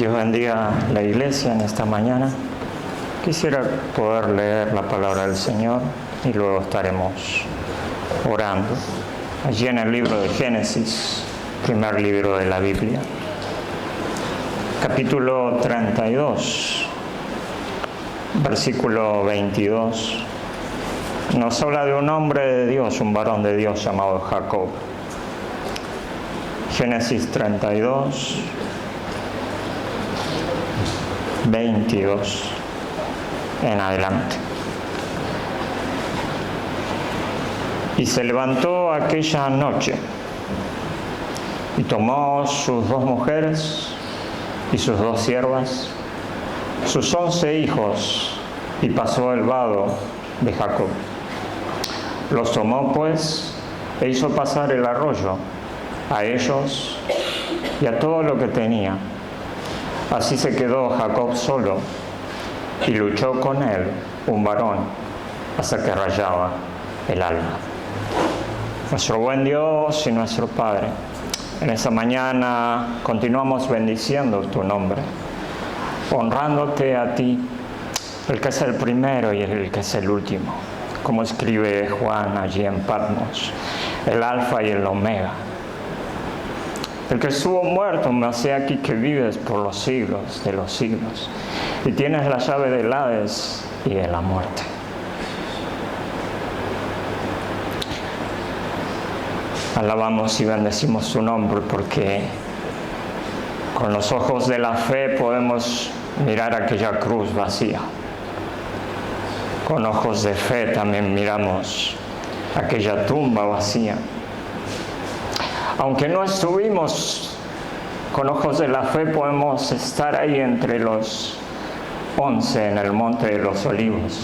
Dios bendiga la iglesia en esta mañana. Quisiera poder leer la palabra del Señor y luego estaremos orando. Allí en el libro de Génesis, primer libro de la Biblia, capítulo 32, versículo 22, nos habla de un hombre de Dios, un varón de Dios llamado Jacob. Génesis 32, 22 en adelante. Y se levantó aquella noche y tomó sus 2 mujeres y sus 2 siervas, sus 11 hijos, y pasó el vado de Jacob. Los tomó pues e hizo pasar el arroyo a ellos y a todo lo que tenía. Así se quedó Jacob solo y luchó con él un varón hasta que rayaba el alba. Nuestro buen Dios y nuestro Padre, en esta mañana continuamos bendiciendo tu nombre, honrándote a ti, el que es el primero y el que es el último, como escribe Juan allí en Patmos, el alfa y el omega, el que estuvo muerto, mas he aquí que vives por los siglos de los siglos, y tienes la llave del Hades y de la muerte. Alabamos y bendecimos tu nombre, porque con los ojos de la fe podemos mirar aquella cruz vacía. Con ojos de fe también miramos aquella tumba vacía. Aunque no estuvimos con ojos de la fe, podemos estar ahí entre los 11 en el monte de los olivos,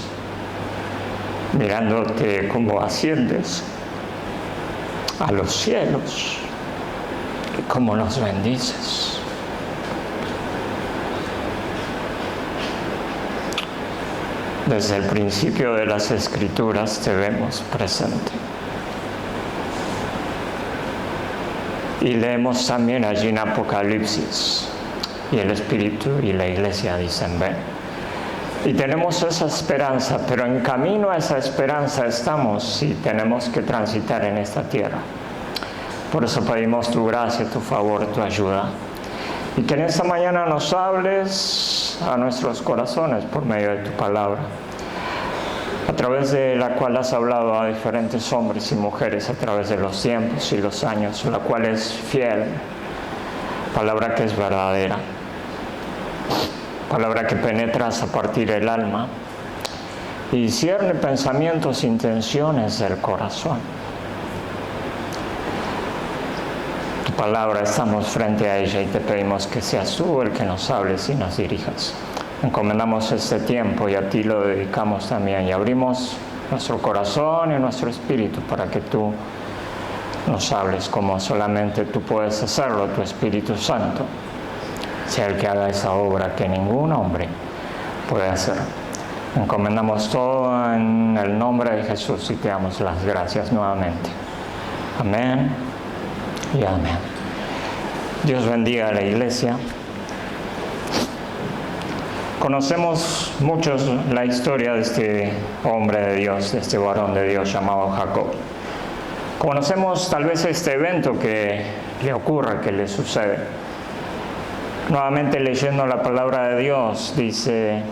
mirándote como asciendes a los cielos y cómo nos bendices. Desde el principio de las Escrituras te vemos presente. Y leemos también allí en Apocalipsis, y el Espíritu y la Iglesia dicen ven. Y tenemos esa esperanza, pero en camino a esa esperanza estamos y tenemos que transitar en esta tierra. Por eso pedimos tu gracia, tu favor, tu ayuda. Y que en esta mañana nos hables a nuestros corazones por medio de tu palabra, a través de la cual has hablado a diferentes hombres y mujeres a través de los tiempos y los años, la cual es fiel, palabra que es verdadera, palabra que penetras a partir del alma y discierne pensamientos e intenciones del corazón. Tu palabra, estamos frente a ella y te pedimos que seas tú el que nos hables y nos dirijas. Encomendamos este tiempo y a ti lo dedicamos también, y abrimos nuestro corazón y nuestro espíritu para que tú nos hables como solamente tú puedes hacerlo, tu Espíritu Santo sea el que haga esa obra que ningún hombre puede hacer. Encomendamos todo en el nombre de Jesús y te damos las gracias nuevamente. Amén y amén. Dios bendiga a la iglesia. Conocemos muchos la historia de este hombre de Dios, de este varón de Dios llamado Jacob. Conocemos tal vez este evento que le ocurre, que le sucede. Nuevamente leyendo la palabra de Dios, dice,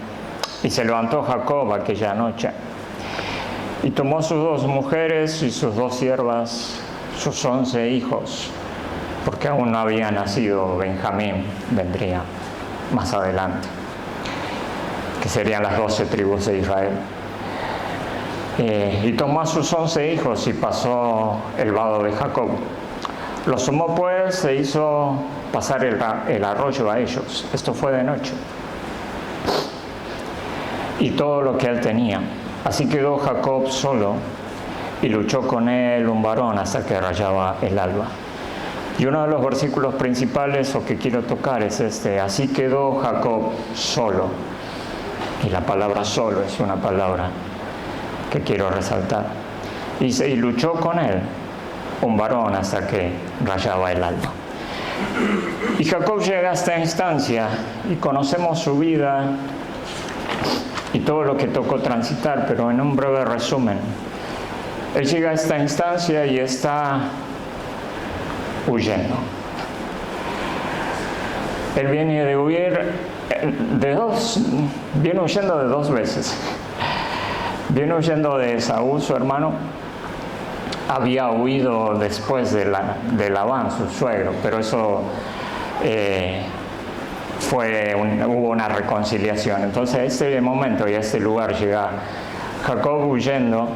y se levantó Jacob aquella noche, y tomó sus 2 mujeres y sus 2 siervas, sus 11 hijos, porque aún no había nacido Benjamín, vendría más adelante, que serían las 12 tribus de Israel. Y tomó a sus 11 hijos y pasó el vado de Jacob. Los tomó pues e hizo pasar el arroyo a ellos. Esto fue de noche. Y todo lo que él tenía. Así quedó Jacob solo y luchó con él un varón hasta que rayaba el alba. Y uno de los versículos principales o que quiero tocar es este: así quedó Jacob solo. Y la palabra solo es una palabra que quiero resaltar. Dice, y luchó con él un varón hasta que rayaba el alba. Y Jacob llega a esta instancia y conocemos su vida y todo lo que tocó transitar, pero en un breve resumen. Él llega a esta instancia y está huyendo. Él viene de huir viene huyendo de dos veces. Viene huyendo de Esaú, su hermano. Había huido después de Labán, su suegro, pero eso hubo una reconciliación. Entonces a este momento y a este lugar llega Jacob huyendo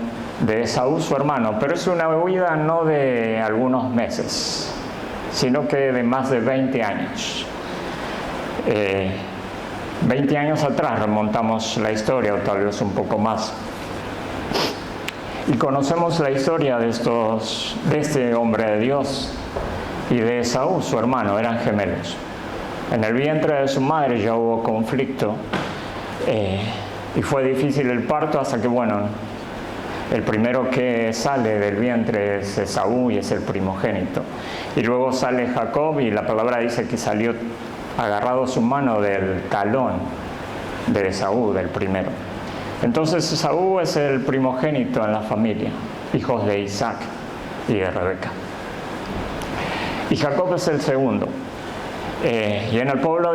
de Esaú, su hermano, pero es una huida no de algunos meses, sino que de más de 20 años. 20 años atrás remontamos la historia, o tal vez un poco más. Y conocemos la historia de este hombre de Dios y de Esaú, su hermano, eran gemelos. En el vientre de su madre ya hubo conflicto y fue difícil el parto hasta que, el primero que sale del vientre es Esaú y es el primogénito. Y luego sale Jacob y la palabra dice que salió agarrado su mano del talón de Esaú, del primero. Entonces Esaú es el primogénito en la familia, hijos de Isaac y de Rebeca. Y Jacob es el segundo. Y en el pueblo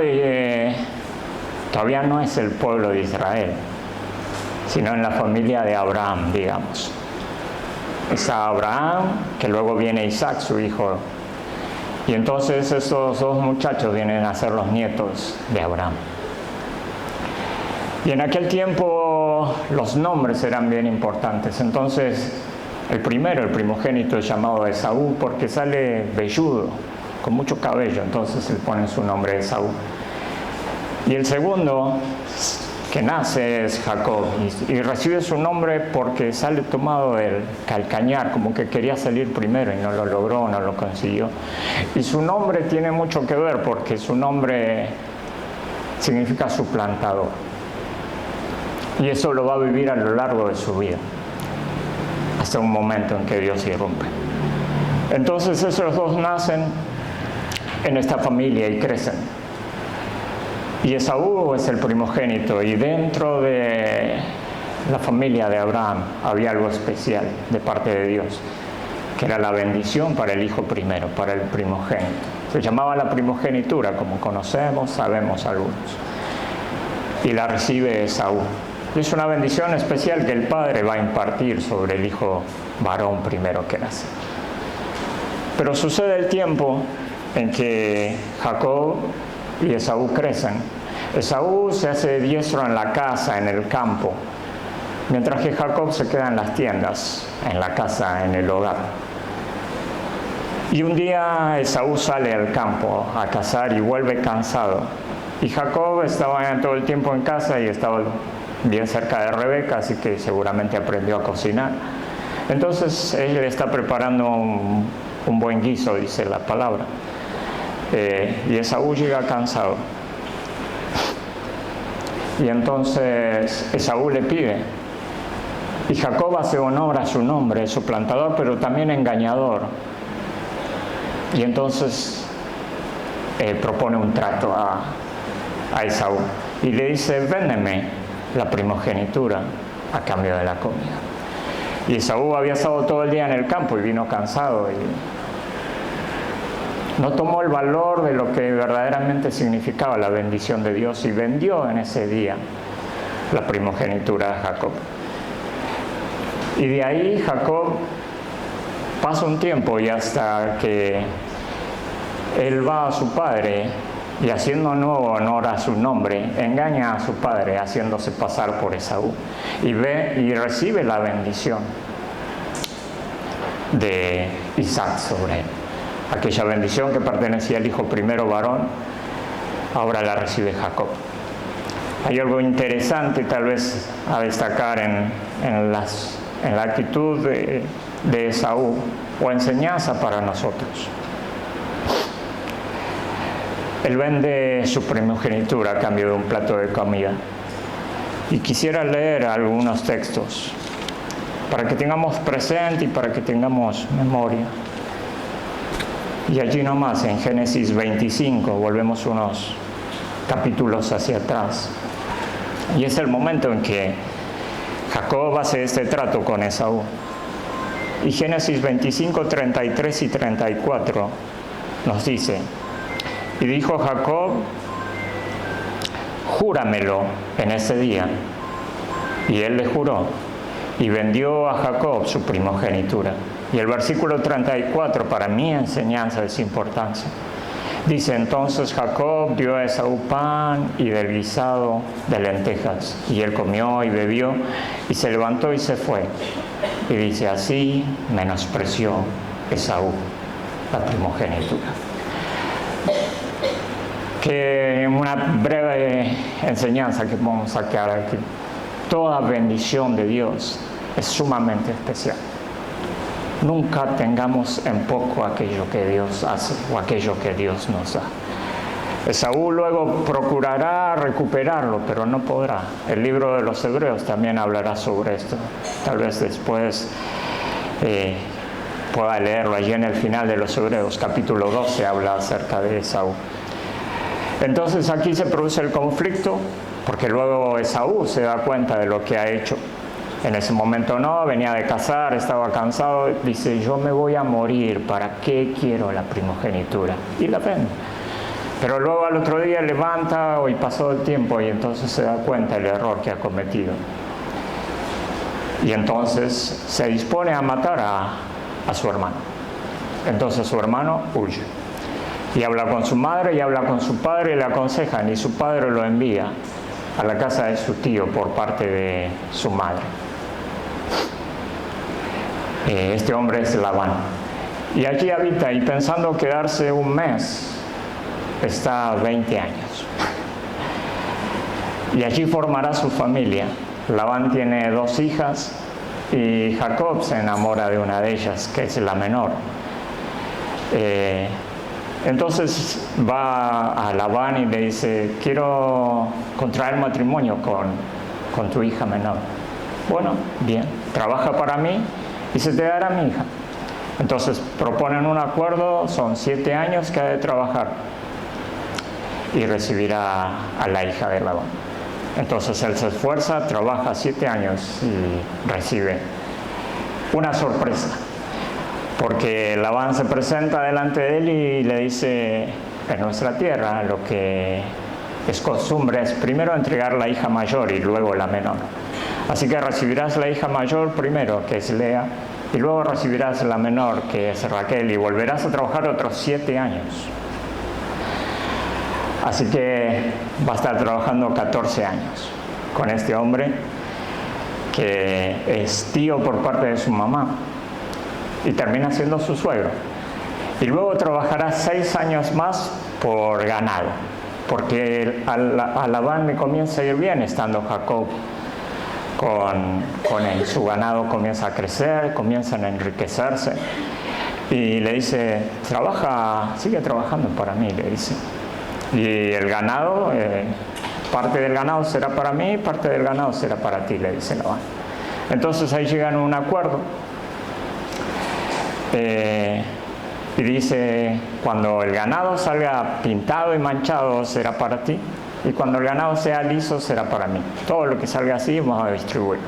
todavía no es el pueblo de Israel, sino en la familia de Abraham, digamos. Está Abraham, que luego viene Isaac, su hijo. Y entonces estos dos muchachos vienen a ser los nietos de Abraham. Y en aquel tiempo los nombres eran bien importantes. Entonces el primogénito es llamado Esaú porque sale velludo, con mucho cabello, entonces le ponen su nombre Esaú. Y el segundo que nace es Jacob y recibe su nombre porque sale tomado del calcañar, como que quería salir primero y no lo logró, no lo consiguió. Y su nombre tiene mucho que ver porque su nombre significa suplantador. Y eso lo va a vivir a lo largo de su vida, hasta un momento en que Dios irrumpe. Entonces esos dos nacen en esta familia y crecen. Y Esaú es el primogénito y dentro de la familia de Abraham había algo especial de parte de Dios, que era la bendición para el hijo primero, para el primogénito. Se llamaba la primogenitura, como conocemos, sabemos algunos. Y la recibe Esaú. Y es una bendición especial que el padre va a impartir sobre el hijo varón primero que nace. Pero sucede el tiempo en que Jacob y Esaú crecen. Esaú se hace diestro en la casa, en el campo, mientras que Jacob se queda en las tiendas, en la casa, en el hogar. Y un día Esaú sale al campo a cazar y vuelve cansado. Y Jacob estaba todo el tiempo en casa y estaba bien cerca de Rebeca, así que seguramente aprendió a cocinar. Entonces él está preparando un buen guiso, dice la palabra. Y Esaú llega cansado. Y entonces Esaú le pide. Y Jacob hace honor a su nombre, suplantador, pero también engañador. Y entonces propone un trato a Esaú. Y le dice, véndeme la primogenitura a cambio de la comida. Y Esaú había estado todo el día en el campo y vino cansado. Y no tomó el valor de lo que verdaderamente significaba la bendición de Dios y vendió en ese día la primogenitura de Jacob. Y de ahí Jacob pasa un tiempo y hasta que él va a su padre y haciendo nuevo honor a su nombre, engaña a su padre haciéndose pasar por Esaú y ve y recibe la bendición de Isaac sobre él. Aquella bendición que pertenecía al hijo primero varón, ahora la recibe Jacob. Hay algo interesante tal vez a destacar en la actitud de Esaú, o enseñanza para nosotros. Él vende su primogenitura a cambio de un plato de comida. Y quisiera leer algunos textos para que tengamos presente y para que tengamos memoria. Y allí nomás, en Génesis 25, volvemos unos capítulos hacia atrás. Y es el momento en que Jacob hace este trato con Esaú. Y Génesis 25, 33 y 34 nos dice: y dijo Jacob, júramelo en ese día. Y él le juró, y vendió a Jacob su primogenitura. Y el versículo 34, para mi enseñanza es importancia. Dice: entonces Jacob dio a Esaú pan y del guisado de lentejas. Y él comió y bebió, y se levantó y se fue. Y dice: así menospreció Esaú la primogenitura. Que una breve enseñanza que podemos sacar aquí. Toda bendición de Dios es sumamente especial. Nunca tengamos en poco aquello que Dios hace o aquello que Dios nos da. Esaú luego procurará recuperarlo, pero no podrá. El libro de los Hebreos también hablará sobre esto. Tal vez después pueda leerlo. Allí en el final de los Hebreos, capítulo 12, habla acerca de Esaú. Entonces aquí se produce el conflicto, porque luego Esaú se da cuenta de lo que ha hecho. En ese momento no, venía de cazar, estaba cansado, dice: yo me voy a morir, ¿para qué quiero la primogenitura? Y la vende. Pero luego al otro día levanta, y pasó el tiempo, y entonces se da cuenta del error que ha cometido. Y entonces se dispone a matar a su hermano. Entonces su hermano huye. Y habla con su madre y habla con su padre y le aconsejan, y su padre lo envía a la casa de su tío por parte de su madre. Este hombre es Labán. Y allí habita, y pensando quedarse un mes, está 20 años. Y allí formará su familia. Labán tiene 2 hijas y Jacob se enamora de una de ellas, que es la menor. Entonces va a Labán y le dice: quiero contraer matrimonio con tu hija menor. Bueno, bien, trabaja para mí y se te dará mi hija. Entonces proponen un acuerdo, son 7 años que ha de trabajar y recibirá a la hija de Labán. Entonces él se esfuerza, trabaja 7 años y recibe una sorpresa. Porque Labán se presenta delante de él y le dice: en nuestra tierra lo que es costumbre es primero entregar la hija mayor y luego la menor. Así que recibirás la hija mayor primero, que es Lea, y luego recibirás la menor, que es Raquel, y volverás a trabajar otros 7 años. Así que va a estar trabajando 14 años con este hombre, que es tío por parte de su mamá, y termina siendo su suegro. Y luego trabajará 6 años más por ganado, porque a Labán le comienza a ir bien estando Jacob con él. Su ganado comienza a crecer, comienzan a enriquecerse, y le dice: sigue trabajando para mí, le dice. Y el ganado, parte del ganado será para mí, parte del ganado será para ti, le dice Labán. Entonces ahí llegan a un acuerdo. Y dice: cuando el ganado salga pintado y manchado será para ti, y cuando el ganado sea liso será para mí. Todo lo que salga así vamos a distribuir.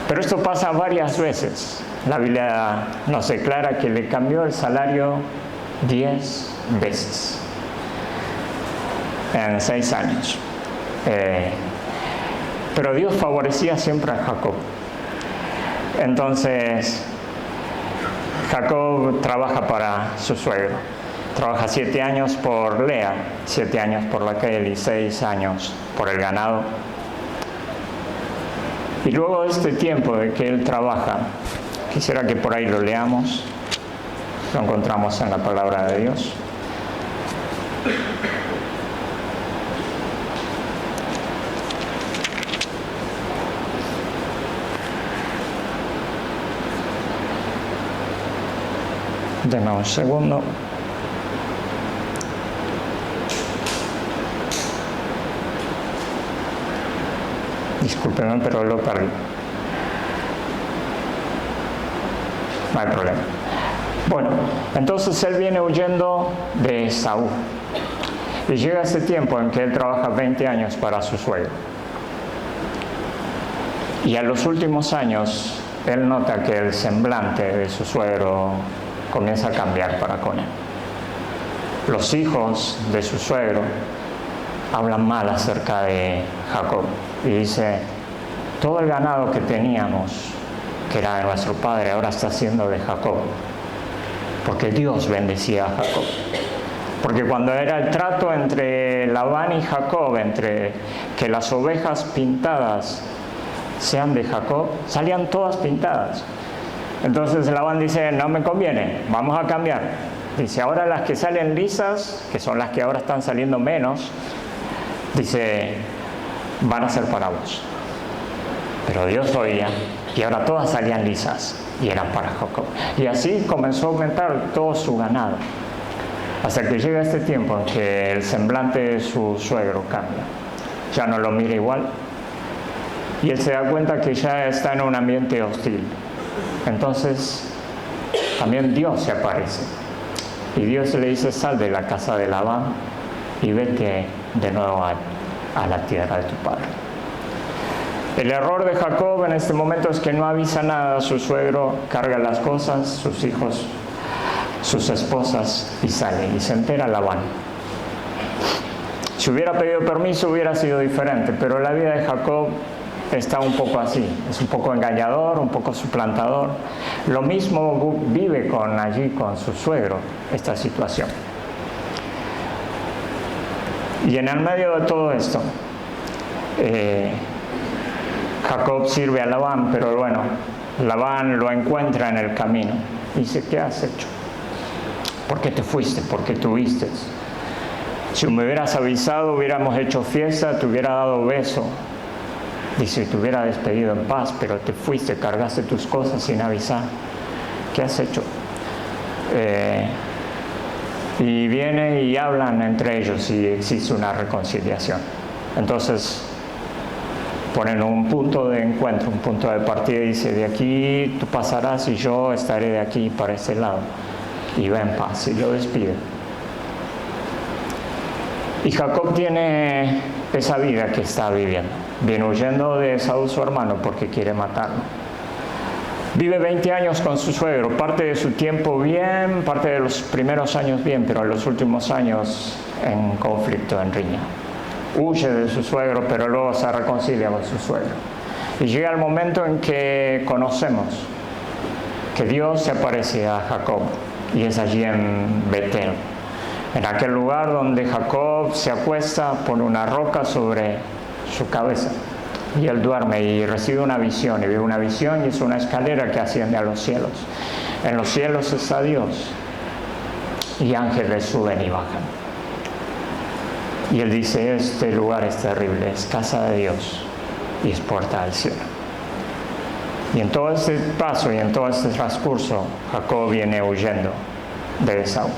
Pero esto pasa varias veces. La Biblia nos declara que le cambió el salario 10 veces en 6 años. Pero Dios favorecía siempre a Jacob. Entonces Jacob trabaja para su suegro. Trabaja 7 años por Lea, 7 años por Raquel y 6 años por el ganado. Y luego de este tiempo de que él trabaja, quisiera que por ahí lo leamos, lo encontramos en la palabra de Dios. Denme un segundo. Discúlpeme, pero lo perdí. No hay problema. Bueno, entonces él viene huyendo de Esaú. Y llega ese tiempo en que él trabaja 20 años para su suegro. Y a los últimos años, él nota que el semblante de su suegro comienza a cambiar para con él. Los hijos de su suegro hablan mal acerca de Jacob. Y dice, todo el ganado que teníamos, que era de nuestro padre, ahora está siendo de Jacob. Porque Dios bendecía a Jacob. Porque cuando era el trato entre Labán y Jacob, entre que las ovejas pintadas sean de Jacob, salían todas pintadas. Entonces Labán dice, no me conviene, vamos a cambiar. Dice, ahora las que salen lisas, que son las que ahora están saliendo menos, dice, van a ser para vos. Pero Dios oía, y ahora todas salían lisas, y eran para Jacob. Y así comenzó a aumentar todo su ganado. Hasta que llega este tiempo en que el semblante de su suegro cambia. Ya no lo mira igual. Y él se da cuenta que ya está en un ambiente hostil. Entonces, también Dios se aparece. Y Dios le dice, sal de la casa de Labán y vete de nuevo a la tierra de tu padre. El error de Jacob en este momento es que no avisa nada a su suegro, carga las cosas, sus hijos, sus esposas y sale. Y se entera Labán. Si hubiera pedido permiso hubiera sido diferente, pero la vida de Jacob está un poco así, es un poco engañador, un poco suplantador. Lo mismo vive allí con su suegro, esta situación. Y en el medio de todo esto, Jacob sirve a Labán, pero bueno, Labán lo encuentra en el camino y dice, ¿qué has hecho? ¿Por qué te fuiste? ¿Por qué tuviste? Si me hubieras avisado, hubiéramos hecho fiesta, te hubiera dado beso. Dice, te hubiera despedido en paz, pero te fuiste, cargaste tus cosas sin avisar. ¿Qué has hecho? Y viene y hablan entre ellos y existe una reconciliación. Entonces, ponen un punto de encuentro, un punto de partida y dice, de aquí tú pasarás y yo estaré de aquí para ese lado. Y va en paz y lo despide. Y Jacob tiene esa vida que está viviendo. Viene huyendo de Esaú, su hermano, porque quiere matarlo. Vive 20 años con su suegro, parte de su tiempo bien, parte de los primeros años bien, pero en los últimos años en conflicto, en riña. Huye de su suegro, pero luego se reconcilia con su suegro. Y llega el momento en que conocemos que Dios se aparece a Jacob, y es allí en Betel, en aquel lugar donde Jacob se acuesta, pone una roca sobre su cabeza y él duerme y recibe una visión, y ve una visión y es una escalera que asciende a los cielos. En los cielos está Dios y ángeles suben y bajan. Y él dice, este lugar es terrible, es casa de Dios y es puerta al cielo. Y en todo este paso y en todo este transcurso, Jacob viene huyendo de Esaú.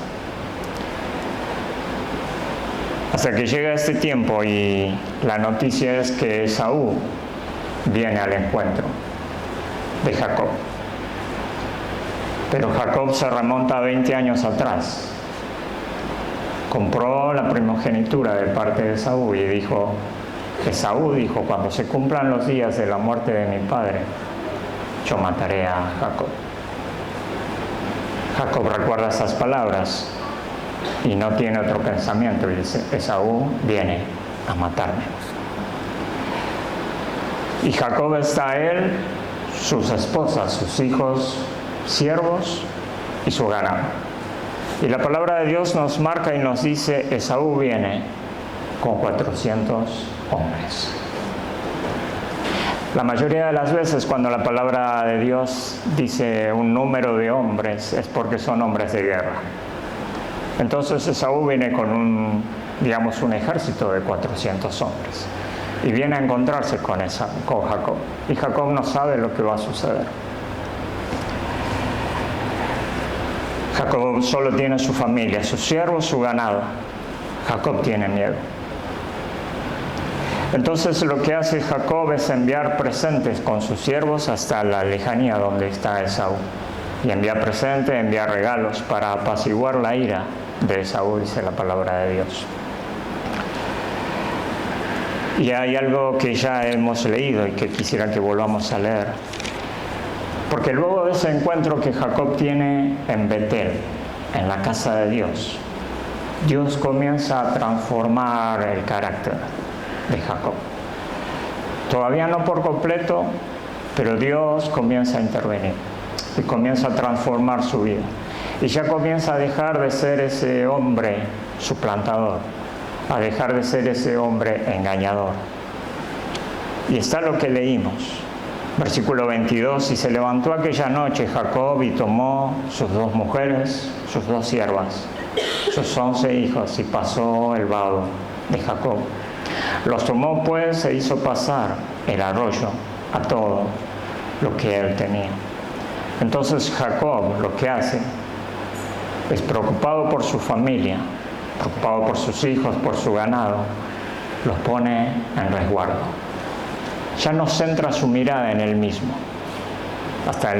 Hasta que llega este tiempo y la noticia es que Esaú viene al encuentro de Jacob. Pero Jacob se remonta a 20 años atrás. Compró la primogenitura de parte de Esaú y Esaú dijo, cuando se cumplan los días de la muerte de mi padre, yo mataré a Jacob. Jacob recuerda esas palabras y no tiene otro pensamiento y dice, Esaú viene a matarme. Y Jacob está él, sus esposas, sus hijos, siervos y su ganado. Y la palabra de Dios nos marca y nos dice, Esaú viene con 400 hombres. La mayoría de las veces cuando la palabra de Dios dice un número de hombres es porque son hombres de guerra. Entonces Esaú viene con un ejército de 400 hombres y viene a encontrarse con Jacob. Y Jacob no sabe lo que va a suceder. Jacob solo tiene su familia, sus siervos, su ganado. Jacob tiene miedo. Entonces lo que hace Jacob es enviar presentes con sus siervos hasta la lejanía donde está Esaú. y envía presentes, envía regalos para apaciguar la ira de Esaú, dice la palabra de Dios. Y hay algo que ya hemos leído y que quisiera que volvamos a leer. Porque luego de ese encuentro que Jacob tiene en Betel, en la casa de Dios, Dios comienza a transformar el carácter de Jacob. Todavía no por completo, pero Dios comienza a intervenir y comienza a transformar su vida. Y ya comienza a dejar de ser ese hombre suplantador, a dejar de ser ese hombre engañador. Y está lo que leímos. Versículo 22, y se levantó aquella noche Jacob y tomó sus 2 mujeres, sus 2 siervas, sus 11 hijos, y pasó el vado de Jacob. Los tomó pues e hizo pasar el arroyo a todo lo que él tenía. Entonces Jacob lo que hace es, preocupado por su familia, preocupado por sus hijos, por su ganado, los pone en resguardo. Ya no centra su mirada en él mismo. Hasta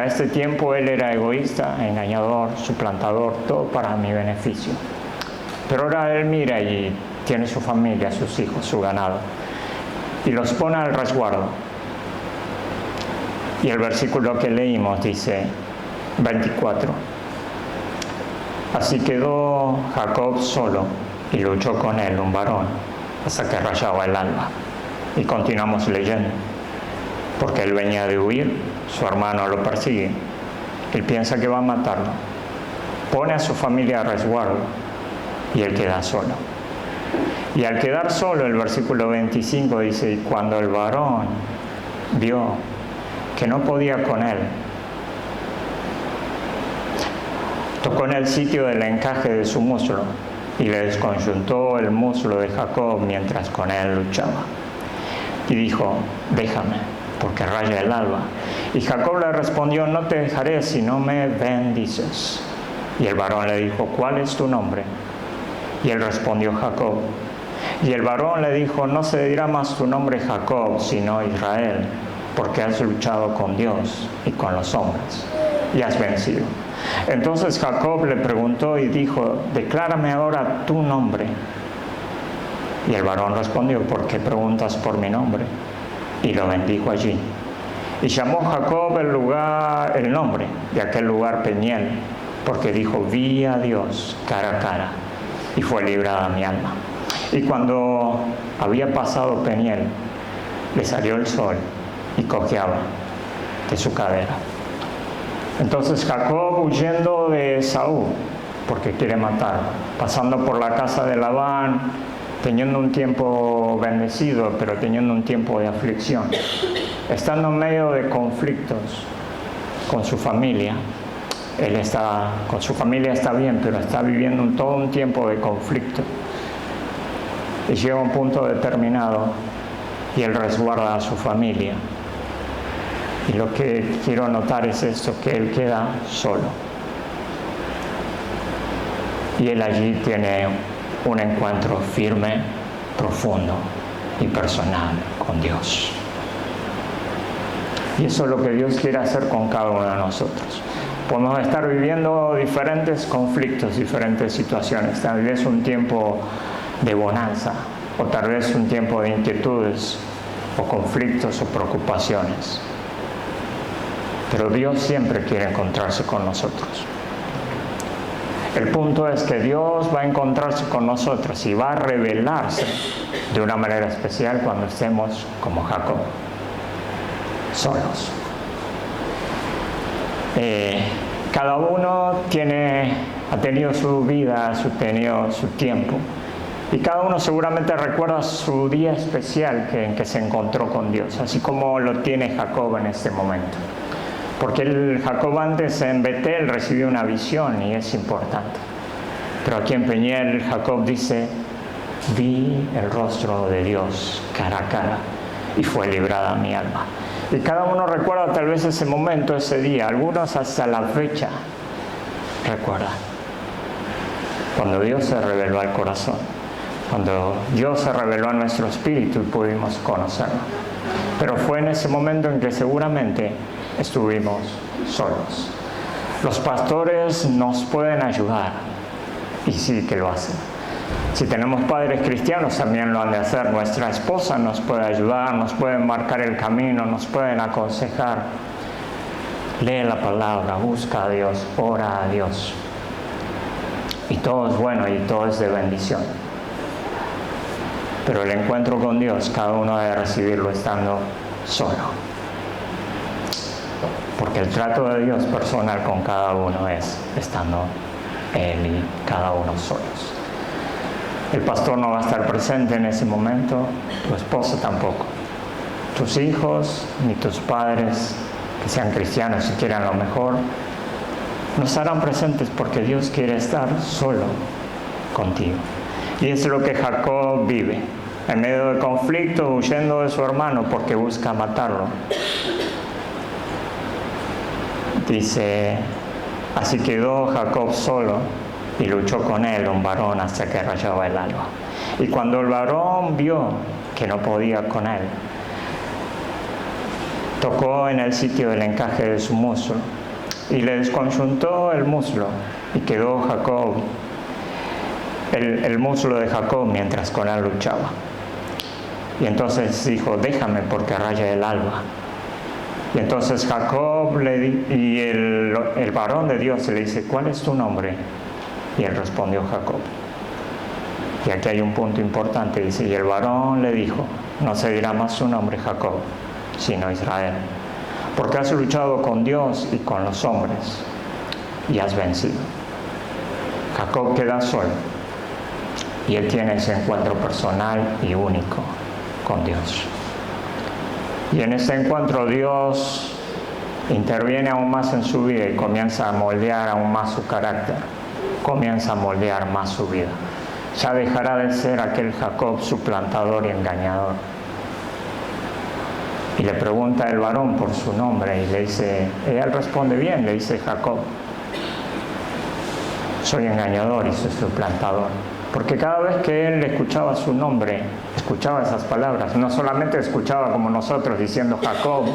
este tiempo él era egoísta, engañador, suplantador, todo para mi beneficio. Pero ahora él mira y tiene su familia, sus hijos, su ganado, y los pone al resguardo. Y el versículo que leímos dice, 24. Así quedó Jacob solo y luchó con él un varón hasta que rayaba el alba. Y continuamos leyendo. Porque él venía de huir, su hermano lo persigue. Él piensa que va a matarlo. Pone a su familia a resguardo y él queda solo. Y al quedar solo, el versículo 25 dice, y cuando el varón vio que no podía con él, tocó en el sitio del encaje de su muslo y le desconjuntó el muslo de Jacob mientras con él luchaba. Y dijo, déjame, porque raya el alba. Y Jacob le respondió, no te dejaré si no me bendices. Y el varón le dijo, ¿cuál es tu nombre? Y él respondió, Jacob. Y el varón le dijo, no se dirá más tu nombre Jacob, sino Israel, porque has luchado con Dios y con los hombres, y has vencido. Entonces Jacob le preguntó y dijo, declárame ahora tu nombre. Y el varón respondió, ¿por qué preguntas por mi nombre? Y lo bendijo allí. Y llamó Jacob el nombre de aquel lugar Peniel, porque dijo, vi a Dios cara a cara, y fue librada mi alma. Y cuando había pasado Peniel, le salió el sol y cojeaba de su cadera. Entonces Jacob, huyendo de Esaú, porque quiere matarlo, pasando por la casa de Labán, teniendo un tiempo bendecido, pero teniendo un tiempo de aflicción, estando en medio de conflictos con su familia. Con su familia está bien, pero está viviendo todo un tiempo de conflicto. Y llega a un punto determinado y él resguarda a su familia. Y lo que quiero notar es esto, que él queda solo. Y él allí tiene un encuentro firme, profundo y personal con Dios. Y eso es lo que Dios quiere hacer con cada uno de nosotros. Podemos estar viviendo diferentes conflictos, diferentes situaciones. Tal vez un tiempo de bonanza, o tal vez un tiempo de inquietudes, o conflictos, o preocupaciones. Pero Dios siempre quiere encontrarse con nosotros. El punto es que Dios va a encontrarse con nosotros y va a revelarse de una manera especial cuando estemos como Jacob, solos. Cada uno ha tenido su vida, ha tenido su tiempo, y cada uno seguramente recuerda su día especial en que se encontró con Dios, así como lo tiene Jacob en este momento. Porque Jacob antes en Betel recibió una visión y es importante. Pero aquí en Peniel Jacob dice, vi el rostro de Dios cara a cara y fue librada mi alma. Y cada uno recuerda tal vez ese momento, ese día. Algunos hasta la fecha recuerdan. Cuando Dios se reveló al corazón. Cuando Dios se reveló a nuestro espíritu y pudimos conocerlo. Pero fue en ese momento en que seguramente estuvimos solos. Los pastores nos pueden ayudar, y sí que lo hacen. Si tenemos padres cristianos, también lo han de hacer. Nuestra esposa nos puede ayudar, nos pueden marcar el camino, nos pueden aconsejar. Lee la palabra, busca a Dios, ora a Dios. Y todo es bueno y todo es de bendición. Pero el encuentro con Dios, cada uno debe recibirlo estando solo. Porque el trato de Dios personal con cada uno es estando Él y cada uno solos. El pastor no va a estar presente en ese momento, tu esposa tampoco. Tus hijos ni tus padres, que sean cristianos y quieran lo mejor, no estarán presentes porque Dios quiere estar solo contigo. Y es lo que Jacob vive, en medio del conflicto, huyendo de su hermano porque busca matarlo. Dice, así quedó Jacob solo y luchó con él un varón hasta que rayaba el alba. Y cuando el varón vio que no podía con él, tocó en el sitio del encaje de su muslo y le desconjuntó el muslo y quedó Jacob, el muslo de Jacob mientras con él luchaba. Y entonces dijo, déjame porque raya el alba. Y entonces Jacob y el varón de Dios le dice, ¿cuál es tu nombre? Y él respondió, Jacob. Y aquí hay un punto importante, dice, y el varón le dijo, no se dirá más su nombre Jacob, sino Israel, porque has luchado con Dios y con los hombres, y has vencido. Jacob queda solo, y él tiene ese encuentro personal y único con Dios. Y en este encuentro Dios interviene aún más en su vida y comienza a moldear aún más su carácter, comienza a moldear más su vida. Ya dejará de ser aquel Jacob suplantador y engañador. Y le pregunta el varón por su nombre y le dice, él responde bien, le dice Jacob, soy engañador y soy suplantador. Porque cada vez que él escuchaba su nombre, escuchaba esas palabras, no solamente escuchaba como nosotros diciendo Jacob,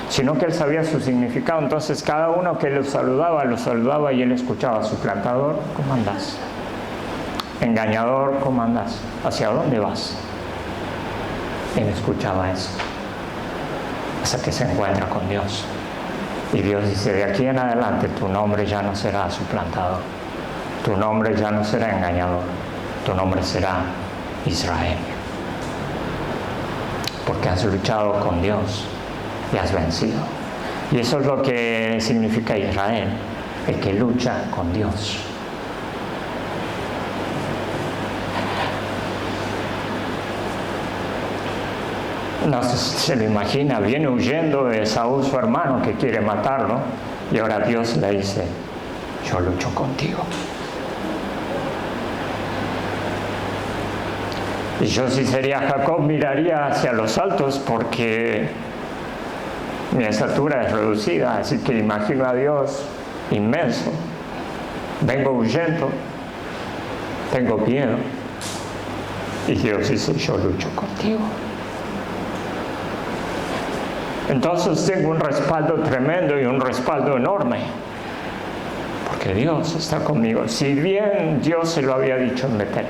sino que él sabía su significado. Entonces cada uno que lo saludaba y él escuchaba, suplantador, ¿cómo andás? Engañador, ¿cómo andás? ¿Hacia dónde vas? Él escuchaba eso, hasta que se encuentra con Dios. Y Dios dice, de aquí en adelante tu nombre ya no será suplantador, tu nombre ya no será engañador, tu nombre será Israel. Porque has luchado con Dios y has vencido. Y eso es lo que significa Israel, el que lucha con Dios. No se lo imagina, viene huyendo de Saúl, su hermano, que quiere matarlo, y ahora Dios le dice, yo lucho contigo. Y yo, si sería Jacob, miraría hacia los altos porque mi estatura es reducida, así que imagino a Dios inmenso. Vengo huyendo, tengo miedo, y Dios dice, yo lucho contigo. Entonces tengo un respaldo tremendo y un respaldo enorme, porque Dios está conmigo. Si bien Dios se lo había dicho en Betel,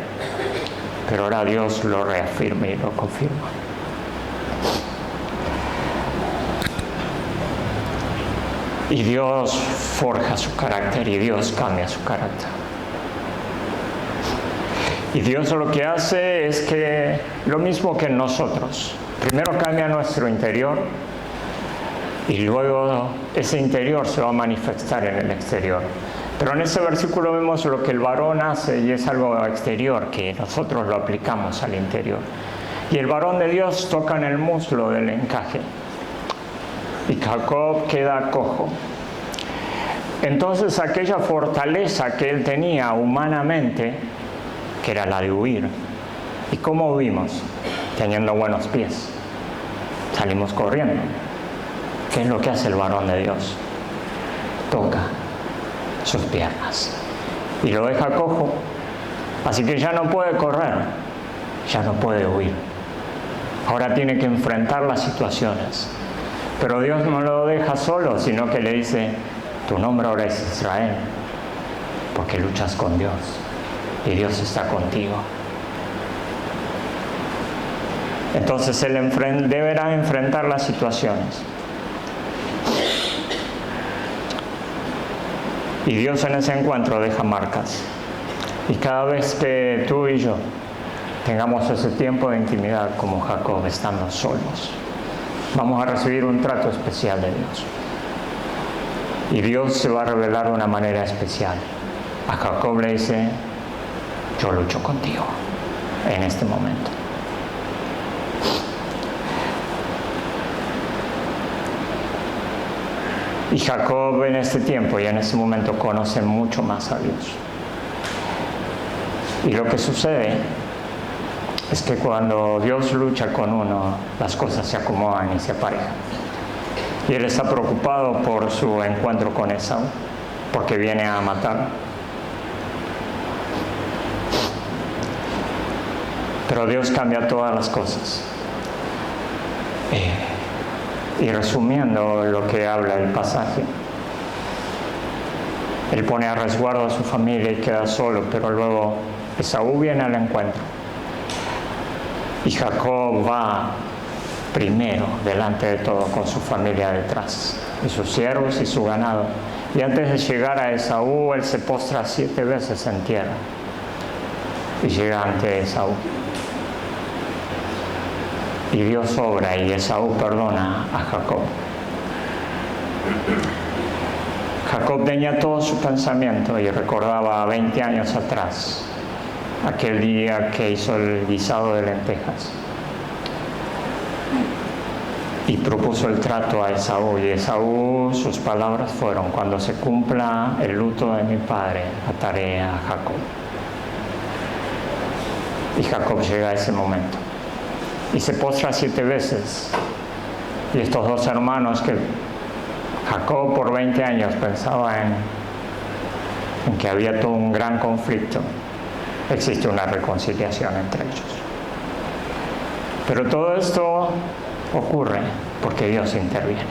pero ahora Dios lo reafirma y lo confirma. Y Dios forja su carácter y Dios cambia su carácter. Y Dios lo que hace es que lo mismo que en nosotros, primero cambia nuestro interior y luego ese interior se va a manifestar en el exterior. Pero en ese versículo vemos lo que el varón hace y es algo exterior que nosotros lo aplicamos al interior. Y el varón de Dios toca en el muslo del encaje y Jacob queda cojo. Entonces aquella fortaleza que él tenía humanamente, que era la de huir, ¿y cómo huimos? Teniendo buenos pies. Salimos corriendo. ¿Qué es lo que hace el varón de Dios? Toca sus piernas y lo deja cojo, así que ya no puede correr, ya no puede huir. Ahora tiene que enfrentar las situaciones, Pero Dios no lo deja solo, sino que le dice, tu nombre ahora es Israel, porque luchas con Dios y Dios está contigo. Entonces él deberá enfrentar las situaciones. Y Dios en ese encuentro deja marcas. Y cada vez que tú y yo tengamos ese tiempo de intimidad como Jacob, estando solos, vamos a recibir un trato especial de Dios. Y Dios se va a revelar de una manera especial. A Jacob le dice, yo lucho contigo en este momento. Y Jacob en este tiempo y en este momento conoce mucho más a Dios. Y lo que sucede es que cuando Dios lucha con uno, las cosas se acomodan y se aparejan. Y él está preocupado por su encuentro con Esaú, porque viene a matar. Pero Dios cambia todas las cosas. Y resumiendo lo que habla el pasaje, él pone a resguardo a su familia y queda solo, pero luego Esaú viene al encuentro. Y Jacob va primero, delante de todo, con su familia detrás, y sus siervos y su ganado. Y antes de llegar a Esaú, él se postra 7 veces en tierra. Y llega ante Esaú. Y Dios obra y Esaú perdona a Jacob. Jacob tenía todo su pensamiento y recordaba 20 años atrás, aquel día que hizo el guisado de lentejas. Y propuso el trato a Esaú. Y Esaú, sus palabras fueron, cuando se cumpla el luto de mi padre, ataré a Jacob. Y Jacob llega a ese momento. Y se postra 7 veces. Y estos 2 hermanos que Jacob por 20 años pensaba en que había todo un gran conflicto, existe una reconciliación entre ellos. Pero todo esto ocurre porque Dios interviene.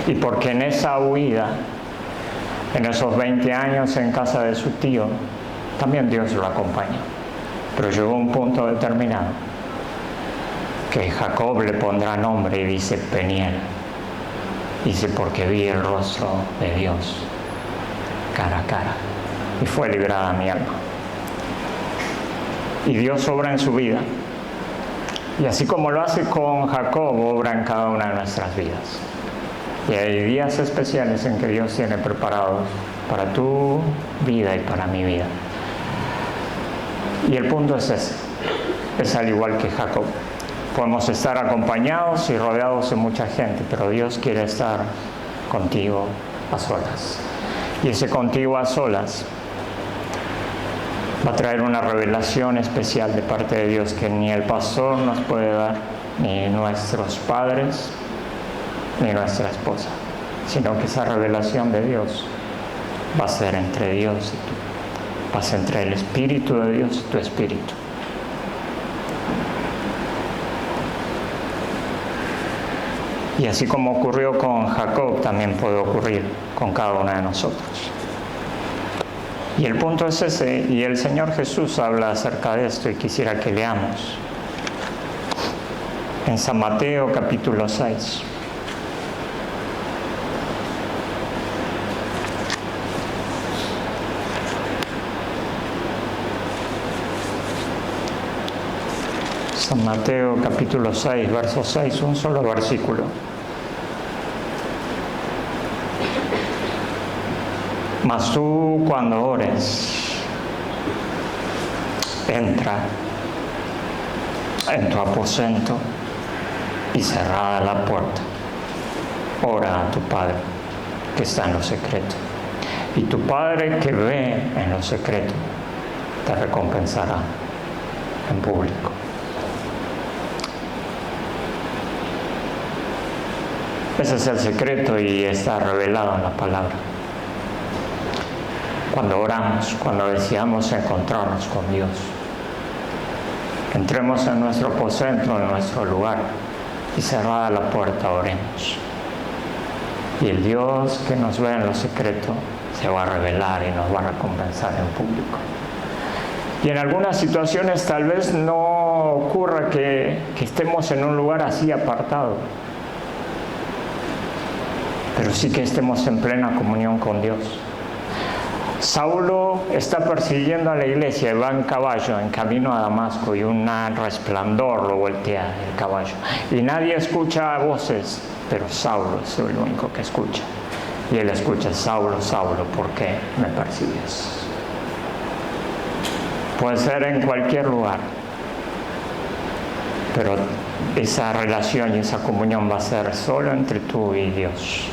Y porque en esa huida, en esos 20 años en casa de su tío, también Dios lo acompañó. Pero llegó un punto determinado que Jacob le pondrá nombre y dice Peniel. Dice, porque vi el rostro de Dios cara a cara y fue librada mi alma. Y Dios obra en su vida. Y así como lo hace con Jacob, obra en cada una de nuestras vidas. Y hay días especiales en que Dios tiene preparados para tu vida y para mi vida. Y el punto es ese. Es al igual que Jacob. Podemos estar acompañados y rodeados de mucha gente, pero Dios quiere estar contigo a solas. Y ese contigo a solas va a traer una revelación especial de parte de Dios que ni el pastor nos puede dar, ni nuestros padres, ni nuestra esposa, sino que esa revelación de Dios va a ser entre Dios y tú, va a ser entre el Espíritu de Dios y tu espíritu. Y así como ocurrió con Jacob, también puede ocurrir con cada uno de nosotros. Y el punto es ese, y el Señor Jesús habla acerca de esto y quisiera que leamos. En San Mateo capítulo 6. San Mateo capítulo 6, verso 6, un solo versículo. Mas tú cuando ores, entra en tu aposento y cerrada la puerta, ora a tu Padre que está en lo secreto. Y tu Padre que ve en lo secreto te recompensará en público. Ese es el secreto y está revelado en la palabra. Cuando oramos, cuando deseamos encontrarnos con Dios, entremos en nuestro aposento, en nuestro lugar, y cerrada la puerta, oremos. Y el Dios que nos ve en lo secreto se va a revelar y nos va a recompensar en público. Y en algunas situaciones tal vez no ocurra que estemos en un lugar así apartado, pero sí que estemos en plena comunión con Dios. Saulo está persiguiendo a la iglesia y va en caballo, en camino a Damasco, y un resplandor lo voltea el caballo. Y nadie escucha voces, pero Saulo es el único que escucha. Y él escucha: Saulo, Saulo, ¿por qué me persigues? Puede ser en cualquier lugar, pero esa relación y esa comunión va a ser solo entre tú y Dios.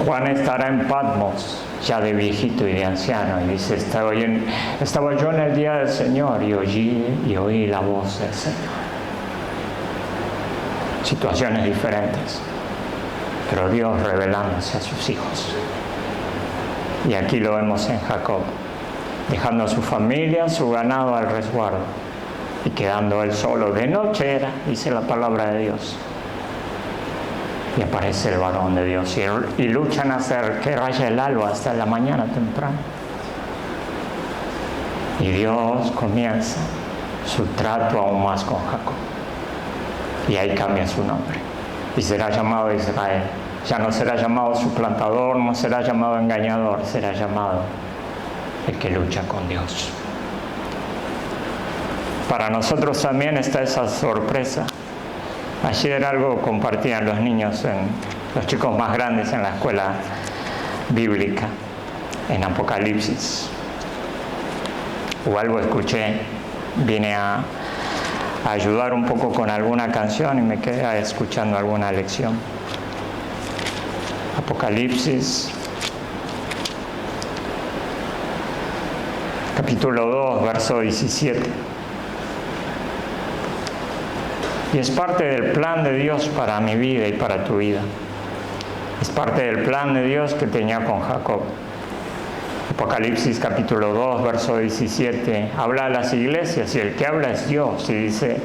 Juan estará en Patmos, ya de viejito y de anciano, y dice: estaba yo en el día del Señor y oí la voz del Señor. Situaciones diferentes, pero Dios revelándose a sus hijos. Y aquí lo vemos en Jacob, dejando a su familia, su ganado al resguardo, y quedando él solo. De noche era, dice la palabra de Dios. Y aparece el varón de Dios y luchan a hacer que raye el alba hasta la mañana temprano. Y Dios comienza su trato aún más con Jacob. Y ahí cambia su nombre. Y será llamado Israel. Ya no será llamado suplantador, no será llamado engañador, será llamado el que lucha con Dios. Para nosotros también está esa sorpresa. Ayer algo compartían los niños, los chicos más grandes en la escuela bíblica, en Apocalipsis. O algo escuché, vine a ayudar un poco con alguna canción y me quedé escuchando alguna lección. Apocalipsis, capítulo 2, verso 17. Y es parte del plan de Dios para mi vida y para tu vida. Es parte del plan de Dios que tenía con Jacob. Apocalipsis capítulo 2, verso 17, habla a las iglesias y el que habla es Dios. Y dice: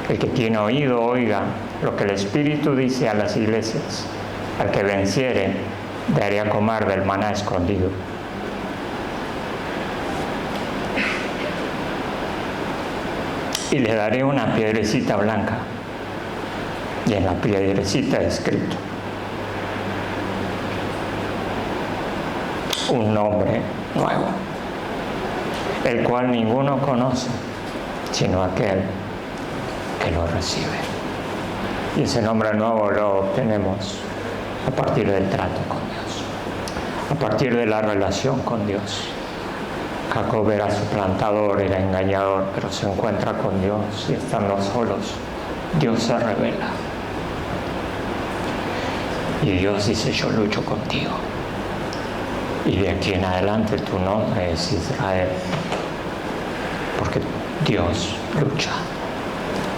el que tiene oído, oiga lo que el Espíritu dice a las iglesias. Al que venciere, daré a comer del maná escondido. Y le daré una piedrecita blanca, y en la piedrecita escrito un nombre nuevo, el cual ninguno conoce, sino aquel que lo recibe. Y ese nombre nuevo lo obtenemos a partir del trato con Dios, a partir de la relación con Dios. Jacob era suplantador, era engañador, pero se encuentra con Dios y estando solos, Dios se revela. Y Dios dice: yo lucho contigo. Y de aquí en adelante tu nombre es Israel, porque Dios lucha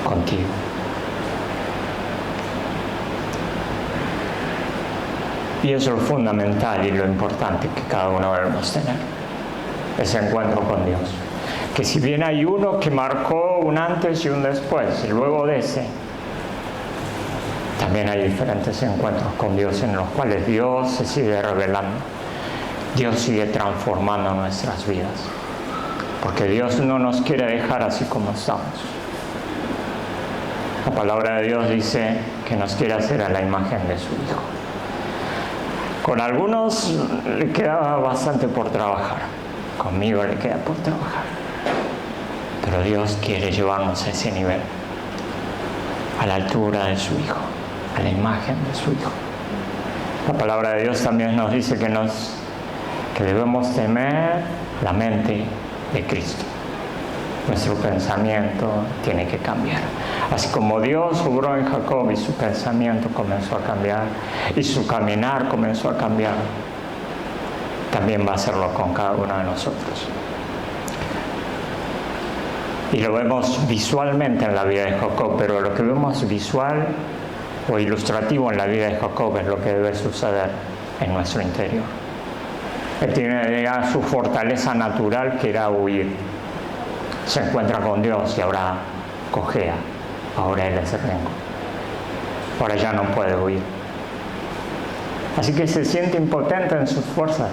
contigo. Y eso es lo fundamental y lo importante que cada uno debemos tener. Ese encuentro con Dios, que si bien hay uno que marcó un antes y un después, y luego de ese, también hay diferentes encuentros con Dios en los cuales Dios se sigue revelando, Dios sigue transformando nuestras vidas, porque Dios no nos quiere dejar así como estamos. La palabra de Dios dice que nos quiere hacer a la imagen de su Hijo. Con algunos le queda bastante por trabajar. Conmigo le queda por trabajar. Pero Dios quiere llevarnos a ese nivel, a la altura de su Hijo, a la imagen de su Hijo. La palabra de Dios también nos dice que debemos temer la mente de Cristo. Nuestro pensamiento tiene que cambiar. Así como Dios obró en Jacob y su pensamiento comenzó a cambiar y su caminar comenzó a cambiar, también va a hacerlo con cada uno de nosotros. Y lo vemos visualmente en la vida de Jacob, pero lo que vemos visual o ilustrativo en la vida de Jacob es lo que debe suceder en nuestro interior. Él tiene ya su fortaleza natural, que era huir. Se encuentra con Dios y ahora cojea, ahora él es rengo. Ahora ya no puede huir. Así que se siente impotente en sus fuerzas.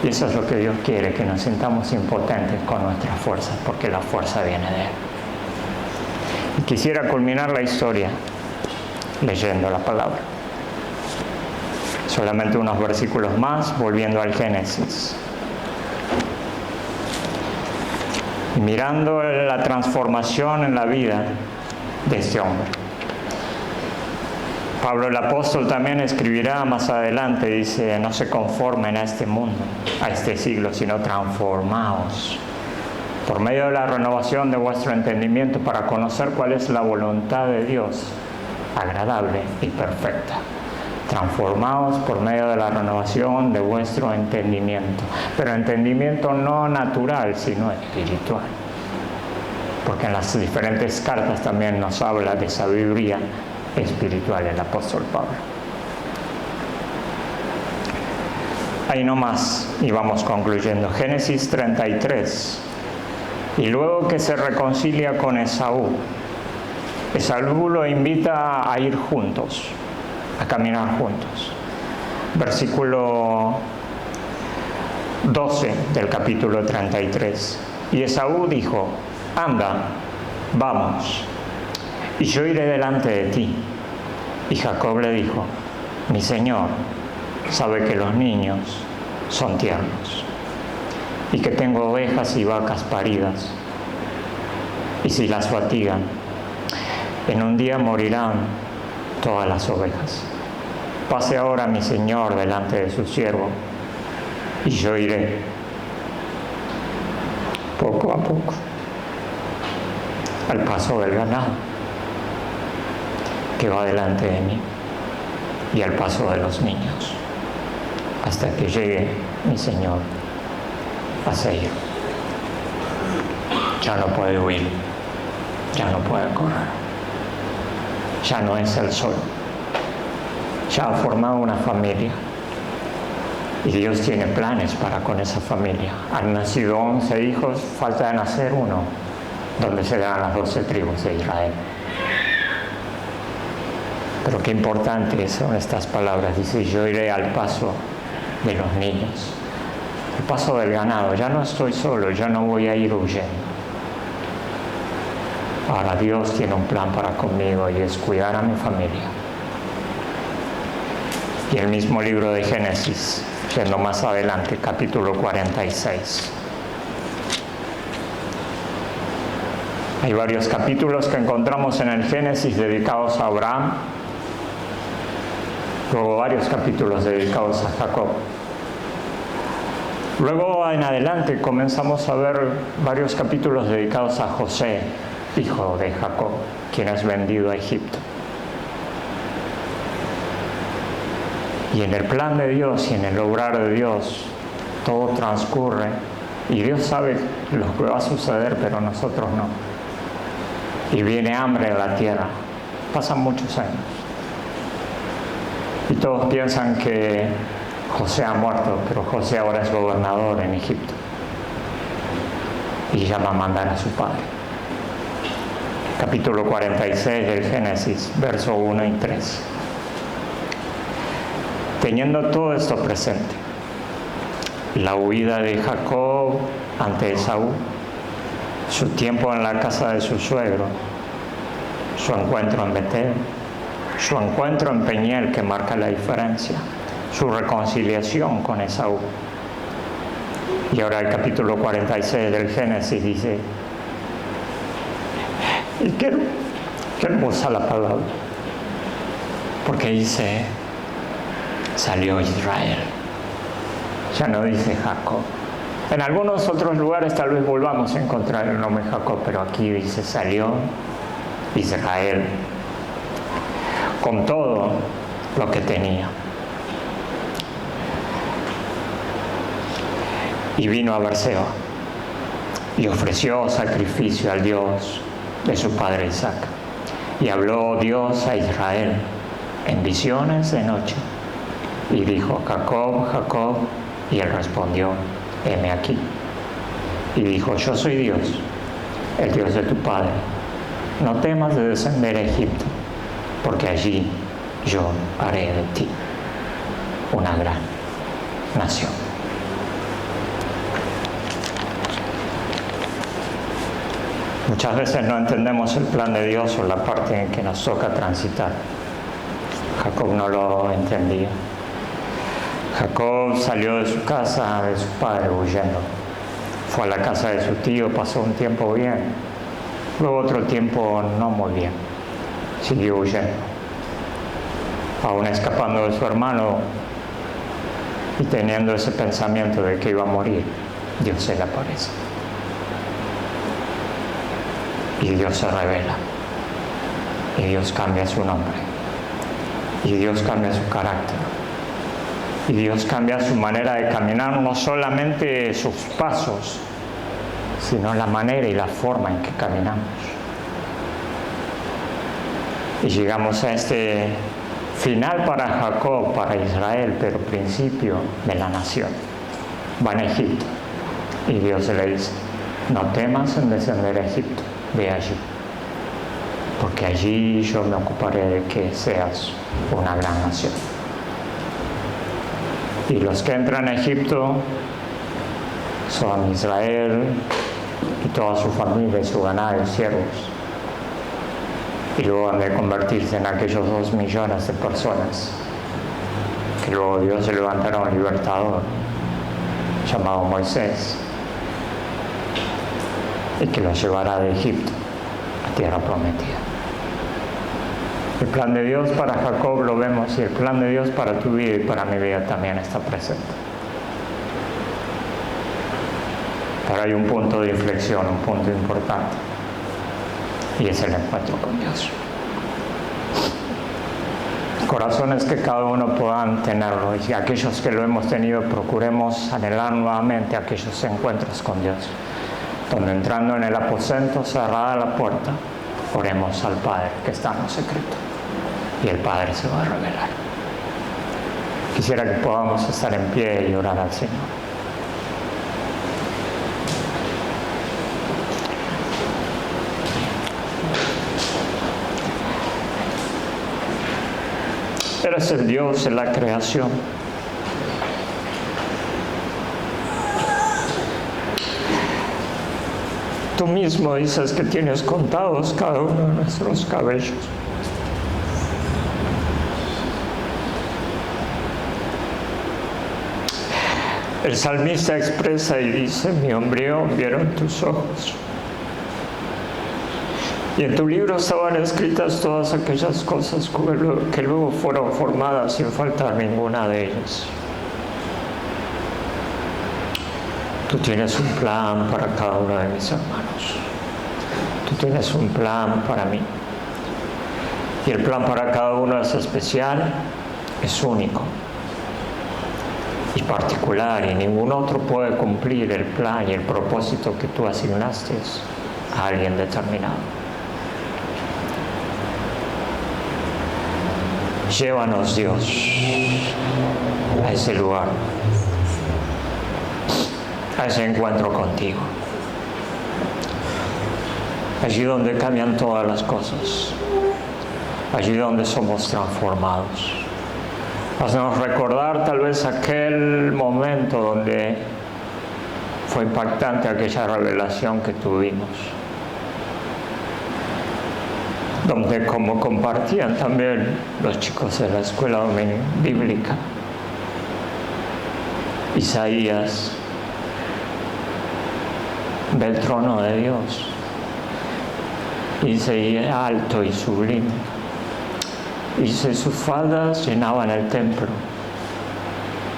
Y eso es lo que Dios quiere, que nos sintamos impotentes con nuestras fuerzas, porque la fuerza viene de Él. Y quisiera culminar la historia leyendo la palabra. Solamente unos versículos más, volviendo al Génesis. Mirando la transformación en la vida de este hombre. Pablo el apóstol también escribirá más adelante, dice, no se conformen a este mundo, a este siglo, sino transformaos por medio de la renovación de vuestro entendimiento para conocer cuál es la voluntad de Dios, agradable y perfecta. Transformaos por medio de la renovación de vuestro entendimiento, pero entendimiento no natural, sino espiritual. Porque en las diferentes cartas también nos habla de sabiduría espiritual el apóstol Pablo. Ahí nomás, y vamos concluyendo. Génesis 33. Y luego que se reconcilia con Esaú, Esaú lo invita a ir juntos, a caminar juntos. Versículo 12 del capítulo 33. Y Esaú dijo, anda, vamos, y yo iré delante de ti. Y Jacob le dijo, mi señor sabe que los niños son tiernos, y que tengo ovejas y vacas paridas, y si las fatigan, en un día morirán todas las ovejas. Pase ahora mi señor delante de su siervo, y yo iré poco a poco, al paso del ganado que va delante de mí, y al paso de los niños, hasta que llegue mi Señor a Seir. Ya no puede huir, ya no puede correr, ya no es él solo, ya ha formado una familia, y Dios tiene planes para con esa familia. Han nacido 11 hijos, falta de nacer uno, donde se dan las 12 tribus de Israel. Pero qué importantes son estas palabras. Dice, yo iré al paso de los niños, al paso del ganado. Ya no estoy solo, ya no voy a ir huyendo. Ahora Dios tiene un plan para conmigo, y es cuidar a mi familia. Y el mismo libro de Génesis, yendo más adelante, capítulo 46. Hay varios capítulos que encontramos en el Génesis dedicados a Abraham. Luego varios capítulos dedicados a Jacob. Luego en adelante comenzamos a ver varios capítulos dedicados a José, hijo de Jacob, quien es vendido a Egipto. Y en el plan de Dios y en el obrar de Dios, todo transcurre, y Dios sabe lo que va a suceder, pero nosotros no. Y viene hambre en la tierra. Pasan muchos años. Y todos piensan que José ha muerto, pero José ahora es gobernador en Egipto. Y llama a mandar a su padre. Capítulo 46 del Génesis, verso 1 y 3. Teniendo todo esto presente, la huida de Jacob ante Esaú, su tiempo en la casa de su suegro, su encuentro en Betel, su encuentro en Peniel, que marca la diferencia, su reconciliación con Esaú. Y ahora el capítulo 46 del Génesis dice, y qué hermosa la palabra, porque dice, salió Israel, ya no dice Jacob. En algunos otros lugares tal vez volvamos a encontrar el nombre Jacob, pero aquí dice, salió Israel, con todo lo que tenía. Y vino a Berseba y ofreció sacrificio al Dios de su padre Isaac. Y habló Dios a Israel en visiones de noche. Y dijo, Jacob, Jacob, y él respondió, heme aquí. Y dijo, yo soy Dios, el Dios de tu padre, no temas de descender a Egipto, porque allí yo haré de ti una gran nación. Muchas veces no entendemos el plan de Dios o la parte en que nos toca transitar. Jacob no lo entendía. Jacob salió de su casa, de su padre, huyendo. Fue a la casa de su tío, pasó un tiempo bien, luego otro tiempo no muy bien. Siguió huyendo, aún escapando de su hermano y teniendo ese pensamiento de que iba a morir. Dios se le aparece. Y Dios se revela. Y Dios cambia su nombre. Y Dios cambia su carácter. Y Dios cambia su manera de caminar, no solamente sus pasos, sino la manera y la forma en que caminamos. Y llegamos a este final para Jacob, para Israel, pero principio de la nación. Van a Egipto. Y Dios le dice, no temas en descender a Egipto, ve allí. Porque allí yo me ocuparé de que seas una gran nación. Y los que entran a Egipto son Israel y toda su familia y su ganado y siervos. Y luego han de convertirse en aquellos 2 millones de personas que luego Dios se levantará un libertador llamado Moisés y que los llevará de Egipto a tierra prometida. El plan de Dios para Jacob lo vemos y el plan de Dios para tu vida y para mi vida también está presente. Pero hay un punto de inflexión, un punto importante, y es el encuentro con Dios. Corazones que cada uno puedan tenerlo, y aquellos que lo hemos tenido, procuremos anhelar nuevamente aquellos encuentros con Dios, donde entrando en el aposento, cerrada la puerta, oremos al Padre que está en lo secreto, y el Padre se va a revelar. Quisiera que podamos estar en pie y orar al Señor. Eres el Dios de la creación. Tú mismo dices que tienes contados cada uno de nuestros cabellos. El salmista expresa y dice, mi embrión vieron tus ojos. Y en tu libro estaban escritas todas aquellas cosas que luego fueron formadas sin faltar ninguna de ellas. Tú tienes un plan para cada uno de mis hermanos. Tú tienes un plan para mí. Y el plan para cada uno es especial, es único y particular, y ningún otro puede cumplir el plan y el propósito que tú asignaste a alguien determinado. Llévanos, Dios, a ese lugar, a ese encuentro contigo, allí donde cambian todas las cosas, allí donde somos transformados. Haznos recordar tal vez aquel momento donde fue impactante aquella revelación que tuvimos, donde, como compartían también los chicos de la escuela bíblica, Isaías ve el trono de Dios y dice, alto y sublime. Y dice, sus faldas llenaban el templo.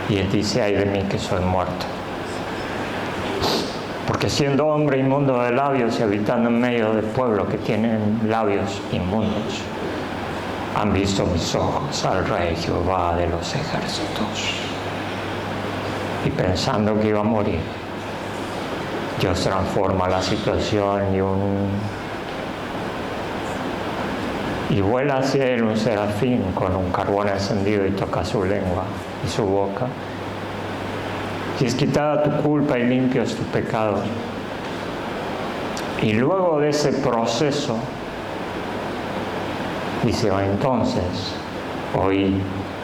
Y él dice, ay de mí que soy muerto. Porque siendo hombre inmundo de labios y habitando en medio del pueblo que tienen labios inmundos, han visto mis ojos al Rey Jehová de los ejércitos. Y pensando que iba a morir, Dios transforma la situación y vuela hacia él un serafín con un carbón encendido y toca su lengua y su boca. Y es quitada tu culpa y limpio es tu pecado. Y luego de ese proceso Dice, entonces oí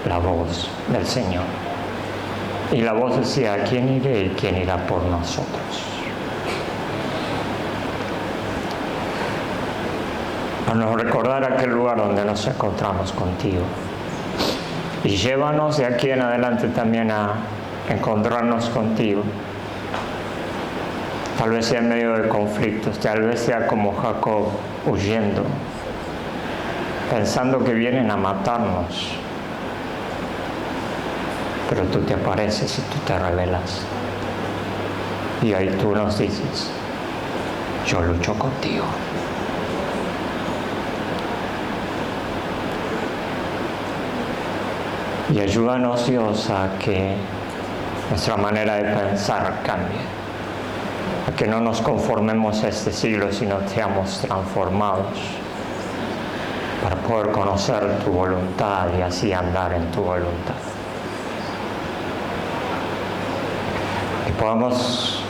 la voz del Señor. Y la voz decía, ¿a quién iré y quién irá por nosotros? A nos recordar aquel lugar donde nos encontramos contigo. Y llévanos de aquí en adelante también a encontrarnos contigo. Tal vez sea en medio de conflictos, tal vez sea como Jacob, huyendo, pensando que vienen a matarnos. Pero tú te apareces y tú te revelas. Y ahí tú nos dices, yo lucho contigo. Y ayúdanos, Dios, a que nuestra manera de pensar cambie, a que no nos conformemos a este siglo, sino seamos transformados para poder conocer tu voluntad y así andar en tu voluntad. Que podamos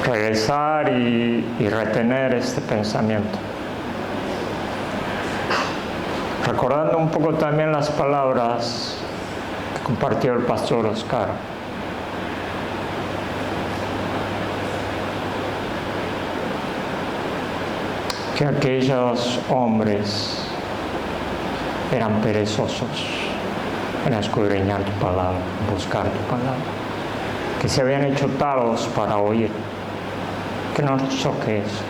regresar y retener este pensamiento. Recordando un poco también las palabras que compartió el pastor Oscar. Que aquellos hombres eran perezosos en escudriñar tu palabra, buscar tu palabra. Que se habían hecho tardos para oír. Que no nos choque eso.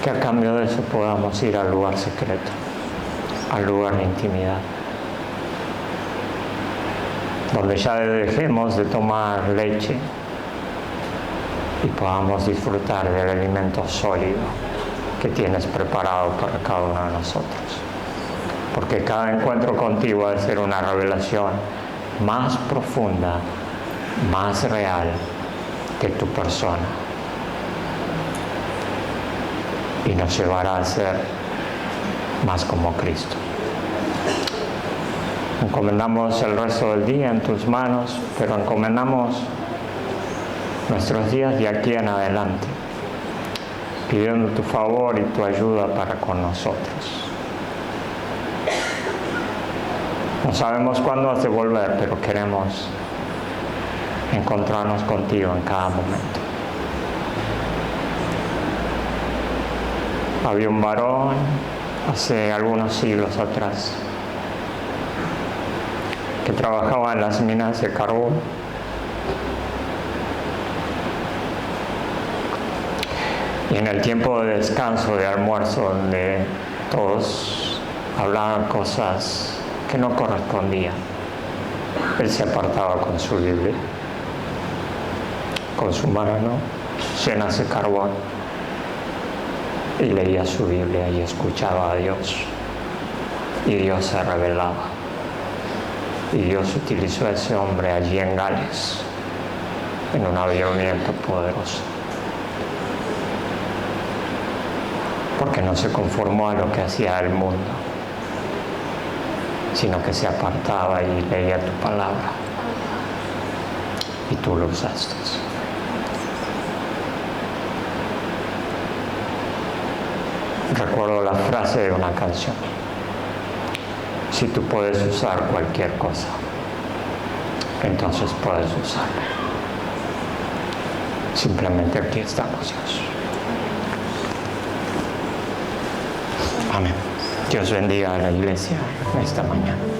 Que a cambio de eso podamos ir al lugar secreto, al lugar de intimidad, donde ya dejemos de tomar leche y podamos disfrutar del alimento sólido que tienes preparado para cada uno de nosotros. Porque cada encuentro contigo ha de ser una revelación más profunda, más real de tu persona. Y nos llevará a ser más como Cristo. Encomendamos el resto del día en tus manos, pero encomendamos nuestros días de aquí en adelante, pidiendo tu favor y tu ayuda para con nosotros. No sabemos cuándo has de volver, pero queremos encontrarnos contigo en cada momento. Había un varón hace algunos siglos atrás que trabajaba en las minas de carbón. Y en el tiempo de descanso, de almuerzo, donde todos hablaban cosas que no correspondían, él se apartaba con su Biblia, con su mano llena de carbón, y leía su Biblia y escuchaba a Dios. Y Dios se revelaba. Y Dios utilizó a ese hombre allí en Gales, en un avivamiento poderoso. Porque no se conformó a lo que hacía el mundo, sino que se apartaba y leía tu palabra. Y tú lo usaste. Recuerdo la frase de una canción: si tú puedes usar cualquier cosa, entonces puedes usarla. Simplemente aquí estamos, Dios. Amén. Dios bendiga a la iglesia esta mañana.